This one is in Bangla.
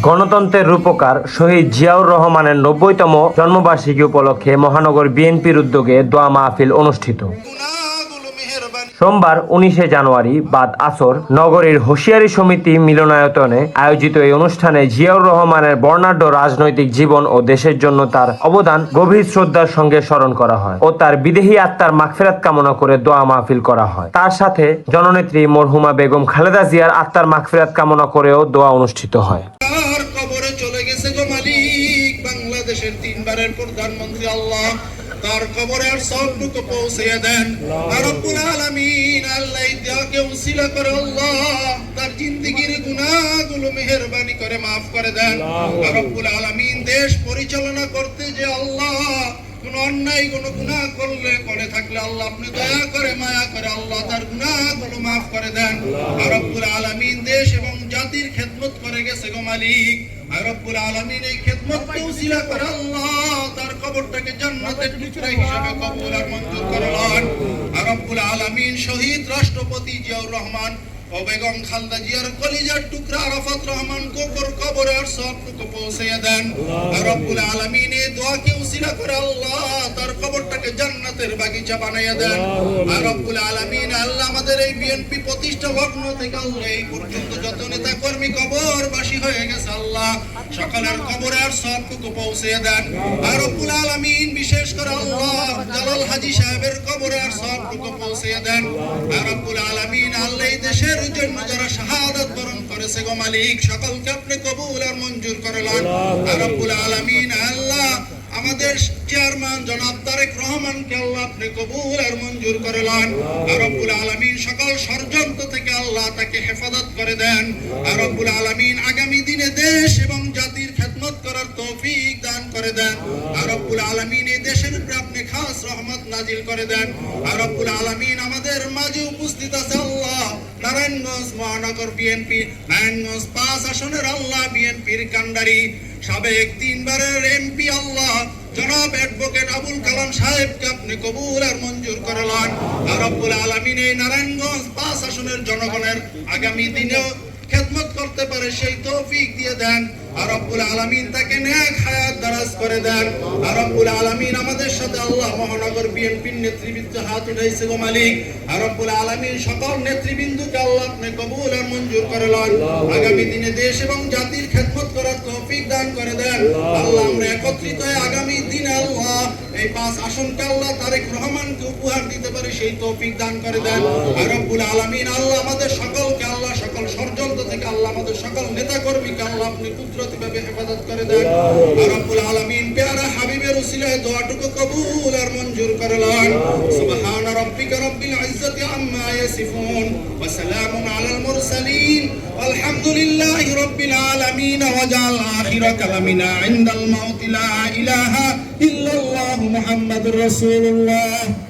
গণতন্ত্রের রূপকার শহীদ জিয়াউর রহমানের ৯০তম জন্মবার্ষিকী উপলক্ষে মহানগর বিএনপির উদ্যোগে দোয়া মাহফিল অনুষ্ঠিত। সোমবার ১৯ জানুয়ারি বাদ আসর নগরীর হোশিয়ারি সমিতি মিলনায়তনে আয়োজিত এই অনুষ্ঠানে জিয়াউর রহমানের বর্ণাঢ্য রাজনৈতিক জীবন ও দেশের জন্য তার অবদান গভীর শ্রদ্ধার সঙ্গে স্মরণ করা হয় ও তার বিদেহী আত্মার মাগফিরাত কামনা করে দোয়া মাহফিল করা হয়। তার সাথে জননেত্রী মরহুমা বেগম খালেদা জিয়ার আত্মার মাগফিরাত কামনা করেও দোয়া অনুষ্ঠিত হয়। চলে গেছে গো মালিক, বাংলাদেশের তিনবারের প্রধানমন্ত্রী আল্লাহ তার কবরের সবটুকু পৌঁছে দেন। রব্বুল আলামিন আল্লাহ ইদাকে উসিলা করে আল্লাহ তার জিন্দেগীর গুনাহগুলো মেহেরবানি করে maaf করে দেন। রব্বুল আলামিন দেশ পরিচালনা করতে যে আল্লাহ কোন অন্যায় কোন গুনাহ করে থাকলে আল্লাহ আপনি দয়া করে মায়া করে আল্লাহ তার গুনাহগুলো maaf করে দেন। রব্বুল আলামিন দেশ এবং জাতির খেদমত করে গেছে গো মালিক, রব্বুল আলামিন এই খেদমতকে উসিলা করে আল্লাহ তার কবরটাকে জান্নাতের টুকরা হিসেবে কবুল আর মঞ্জুর করলেন। রব্বুল আলামিন শহীদ রাষ্ট্রপতি জিয়াউর রহমান ও বেগম খালেদা জিয়ার কলিজার টুকরা আরাফাত রহমান কবরের সবটুকু পৌঁছে দেন। রব্বুল আলামিন এই দোয়াকে উসিলা করে আল্লাহ তার কবরটাকে জান্নাতের বাগিচা বানাইয়া দেন। রব্বুল আলামিন আল্লাহ আমাদের এই বিএনপি প্রতিষ্ঠা লগ্ন থেকে আল্লাহ এই পর্যন্ত যত নেতা কর্মী কবরবাসী হয়ে গেছে আল্লাহ সকলের কবরের সবটুকু পৌঁছে দেন। রব্বুল আলামিন বিশেষ করে আল্লাহ জালাল হাজী সাহেবের কবরের সবটুকু পৌঁছে দেন। রব্বুল আলামিন আল্লাহ এই দেশের জন্য যারা শাহাদাত বরণ করেছে গো মালিক সকলকে আপনি কবুল আর মঞ্জুর করলেন। রব্বুল আলামিন আল্লাহ আমাদের চেয়ারম্যান জনাব তারেক রহমানকে আল্লাহ আপনি কবুল আর মঞ্জুর করলেন। রব্বুল আলামিন সকল ষড়যন্ত্র থেকে আল্লাহ তাকে হেফাজত করে দেন। রব্বুল আলামিন আগামী দিনে দেশ এবং জাতির খেদমত করার তৌফিক দান করে দেন। রব্বুল আলামিন এই দেশের উপরে আপনি খাস রহমত নাজিল করে দেন। রব্বুল আলামিন আমাদের মাঝে উপস্থিত আছে আল্লাহ নারায়ণগঞ্জ মহানগর বিএনপি নারায়ণগঞ্জ ৫ আসনের আল্লাহ বিএনপির কান্ডারি সাবেক ৩ বারের এমপি আল্লাহ জনাব অ্যাডভোকেট আবুল কালাম সাহেবকে আপনি কবুল আর মঞ্জুর করলেন। রব্বুল আলামিন এই নারায়ণগঞ্জ ৫ আসনের জনগণের আগামী দিনেও খেদমত করতে পারে সেই তৌফিক দিয়ে দেন। রব্বুল আলামিন তাকে নেক হায়াত দারাজ করে দেন। রব্বুল আলামিন আমাদের সাথে আল্লাহ মহানগর বিএনপির নেতৃবৃন্দ হাত উঠাইছে গো মালিক, রব্বুল আলামিন সকল নেতৃবৃন্দকে আল্লাহ আপনি কবুল আর মঞ্জুর করলেন। আগামী দিনে দেশ এবং জাতির খেদমত করার তৌফিক দান করে দেন। আল্লাহ আমরা একত্রিত হয়ে আগামী দিনে আল্লাহ এই ৫ আসনকে আল্লাহ তারেক রহমানকে উপহার দিতে পারে সেই তৌফিক দান করে দেন। রব্বুল আলামিন আল্লাহ আমাদের সকলকে আল্লাহ সকল ষড়যন্ত্র থেকে আল্লাহ আমাদের সকল নেতা কর্মীকে আল্লাহ আপনি কুদরতিভাবে হেফাজত করে দেন। রব্বুল আলামিন প্যারা হাবিবের উসিলায় দোয়াটুকু কবুল আর মঞ্জুর করলেন। সুবহান রাব্বিকা রাব্বিল ইজ্জাতি আম্মা ইয়াসিফুন ওয়া সালামুন আলাল মুরসালিন আলহামদুলিল্লাহি রাব্বিল আলামিন ওয়া জাল আখিরা কালামিনা ইনদাল মাউতি লা ইলাহা ইল্লাল্লাহু মুহাম্মাদুর রাসূলুল্লাহ।